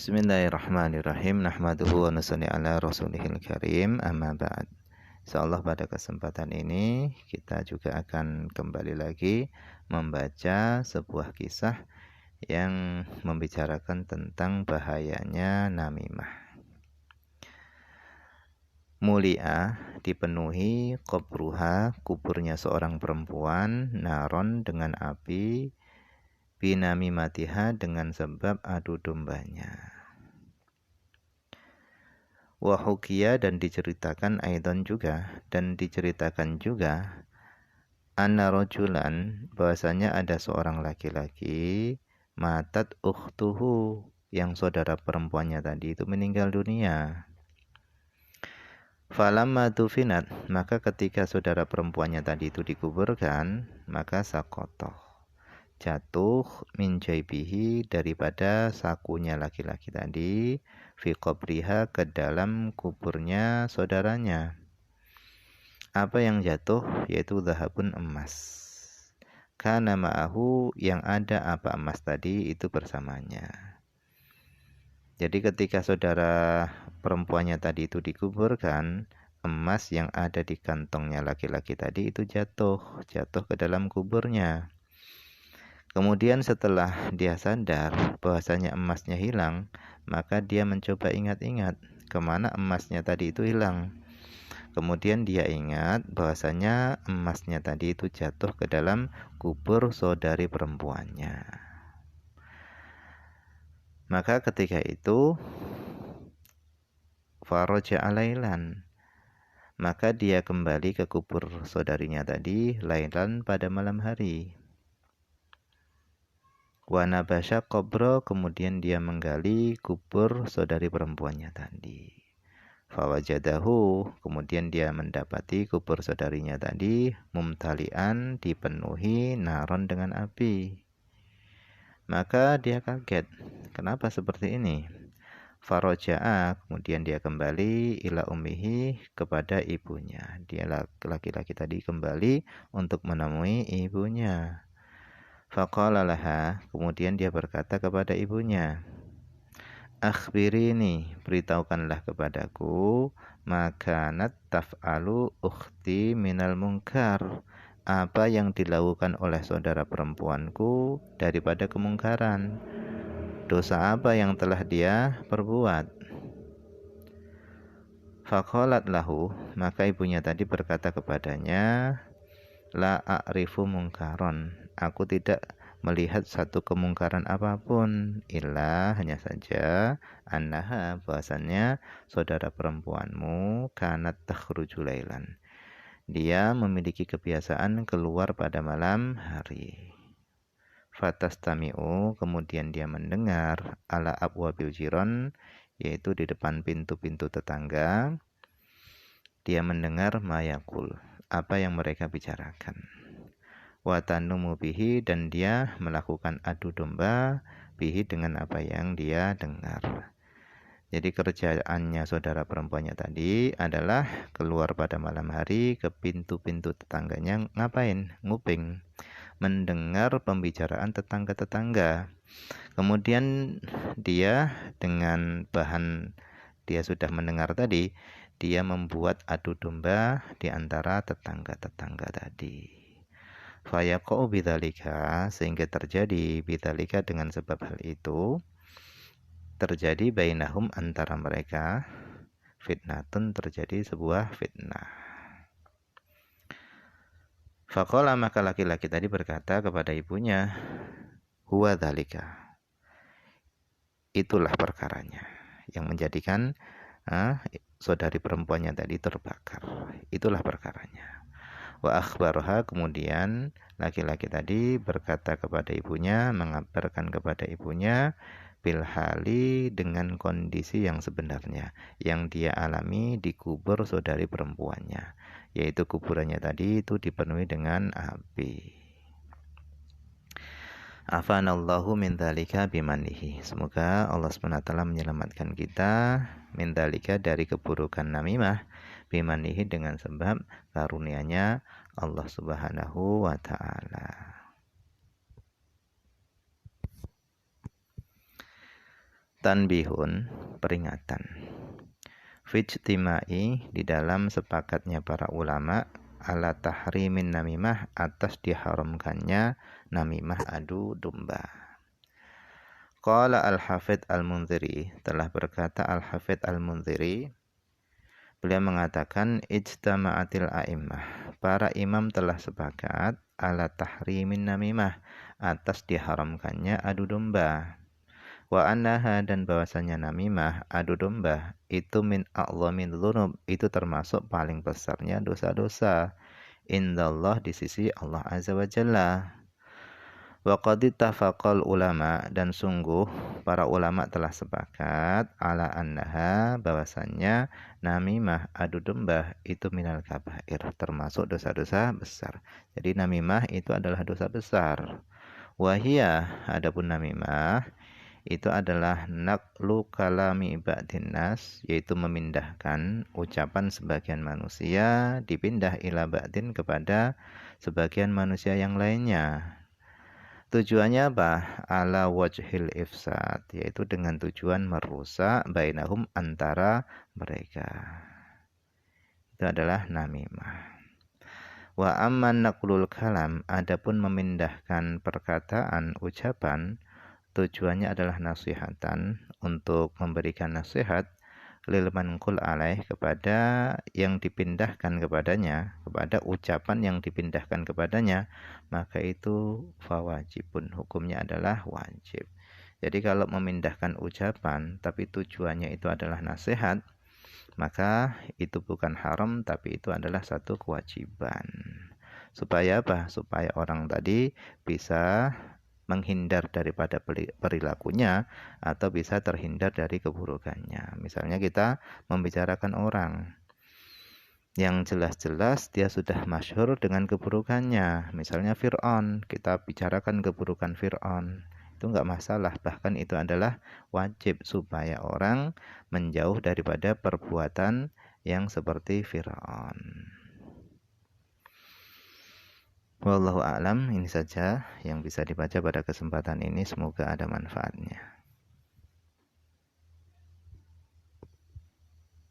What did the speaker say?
Bismillahirrahmanirrahim. Nahmaduhu wa nusalli ala rasulihil karim. Amma ba'd. Insyaallah pada kesempatan ini kita juga akan kembali lagi membaca sebuah kisah yang membicarakan tentang bahayanya namimah. Mulia dipenuhi qabruha, kuburnya seorang perempuan, naron dengan api, binamimatiha dengan sebab adu dombanya. Wahukia dan diceritakan aidan juga, dan diceritakan juga anna rojulan, bahwasanya ada seorang laki-laki, matat ukhtuhu, yang saudara perempuannya tadi itu meninggal dunia. Falamma tufinat, maka ketika saudara perempuannya tadi itu dikuburkan, maka sakotoh, jatuh min jaibihi, daripada sakunya laki-laki tadi, fi qabriha, ke dalam kuburnya saudaranya. Apa yang jatuh? Yaitu zahabun, emas. Kana ma'ahu, yang ada apa emas tadi itu bersamanya. Jadi ketika saudara perempuannya tadi itu dikuburkan, emas yang ada di kantongnya laki-laki tadi itu jatuh ke dalam kuburnya. Kemudian setelah dia sadar bahwasanya emasnya hilang, maka dia mencoba ingat-ingat kemana emasnya tadi itu hilang. Kemudian dia ingat bahwasanya emasnya tadi itu jatuh ke dalam kubur saudari perempuannya. Maka ketika itu faraja alailan, maka dia kembali ke kubur saudarinya tadi lailan, pada malam hari. Wa nabasya qabra, kemudian dia menggali kubur saudari perempuannya tadi. Fawajadahu, kemudian dia mendapati kubur saudarinya tadi mumtalian, dipenuhi naron dengan api. Maka dia kaget, kenapa seperti ini? Faraja'a, kemudian dia kembali ila ummihi, kepada ibunya. Dia laki-laki tadi kembali untuk menemui ibunya. Faqala laha, kemudian dia berkata kepada ibunya, akhbirini, beritahukanlah kepadaku, makanat taf'alu ukhti minal munkar, apa yang dilakukan oleh saudara perempuanku daripada kemungkaran. Dosa apa yang telah dia perbuat? Faqalat lahu, maka ibunya tadi berkata kepadanya, la a'rifu mungkaron, aku tidak melihat satu kemungkaran apapun, illa, hanya saja, annaha, bahwasannya saudara perempuanmu kanat takhruju lailan, dia memiliki kebiasaan keluar pada malam hari. Fatastami'u, kemudian dia mendengar, ala abwabil jiron, yaitu di depan pintu-pintu tetangga, dia mendengar mayakul, apa yang mereka bicarakan. Watanumu bihi, dan dia melakukan adu domba bihi, dengan apa yang dia dengar. Jadi kerjaannya saudara perempuannya tadi adalah keluar pada malam hari ke pintu-pintu tetangganya. Ngapain? Nguping, mendengar pembicaraan tetangga-tetangga. Kemudian dia dengan bahan dia sudah mendengar tadi, dia membuat adu domba di antara tetangga-tetangga tadi. Fayaqau bidzalika, sehingga terjadi bidzalika, dengan sebab hal itu terjadi bainahum, antara mereka, fitnatun, terjadi sebuah fitnah. Faqala, maka laki-laki tadi berkata kepada ibunya, huwa dzalika, itulah perkaranya yang menjadikan saudari perempuannya tadi terbakar. Itulah perkaranya. Wa akhbarha, kemudian laki-laki tadi berkata kepada ibunya, mengabarkan kepada ibunya, bil hali, dengan kondisi yang sebenarnya yang dia alami di kubur saudari perempuannya, yaitu kuburannya tadi itu dipenuhi dengan api. Afanallahu min dzalika bimanihi, semoga Allah SWT menyelamatkan kita min dzalika, dari keburukan namimah, bimanihi, dengan sebab karunia-Nya Allah Subhanahu wa taala. Tanbihun, peringatan. Fijtimai, di dalam sepakatnya para ulama ala tahrimin namimah, atas diharamkannya namimah, adu domba. Qala al-Hafidz al-Munziri, telah berkata al-Hafidz al-Munziri, beliau mengatakan ijtama'atil a'immah, para imam telah sepakat ala tahrimin namimah, atas diharamkannya adu domba. Wa annaha, dan bahwasanya namimah, adu domba, itu min a'dhamil dzunub, itu termasuk paling besarnya dosa-dosa indallah, di sisi Allah Azza wa Jalla. Wa qad ittafaqal ulama, dan sungguh para ulama telah sepakat ala annaha, bahwasanya namimah, adu domba, itu minal kabair, termasuk dosa-dosa besar. Jadi namimah itu adalah dosa besar. Wahia, adapun namimah itu adalah naqlu kalami ba'din nas, yaitu memindahkan ucapan sebagian manusia, dipindah ila ba'din, kepada sebagian manusia yang lainnya. Tujuannya apa? Ala wajhil ifsad, yaitu dengan tujuan merusak bainahum, antara mereka. Itu adalah namimah. Wa amman naqlul kalam, adapun memindahkan perkataan, ucapan, tujuannya adalah nasihatan, untuk memberikan nasihat, lil manqul alaih, kepada yang dipindahkan kepadanya, kepada ucapan yang dipindahkan kepadanya, maka itu fawajibun, hukumnya adalah wajib. Jadi kalau memindahkan ucapan tapi tujuannya itu adalah nasihat, maka itu bukan haram, tapi itu adalah satu kewajiban. Supaya apa? Supaya orang tadi bisa menghindar daripada perilakunya, atau bisa terhindar dari keburukannya. Misalnya kita membicarakan orang yang jelas-jelas dia sudah masyhur dengan keburukannya. Misalnya Fir'aun, kita bicarakan keburukan Fir'aun. Itu enggak masalah, bahkan itu adalah wajib supaya orang menjauh daripada perbuatan yang seperti Fir'aun. Wallahu a'lam, ini saja yang bisa dibaca pada kesempatan ini, semoga ada manfaatnya.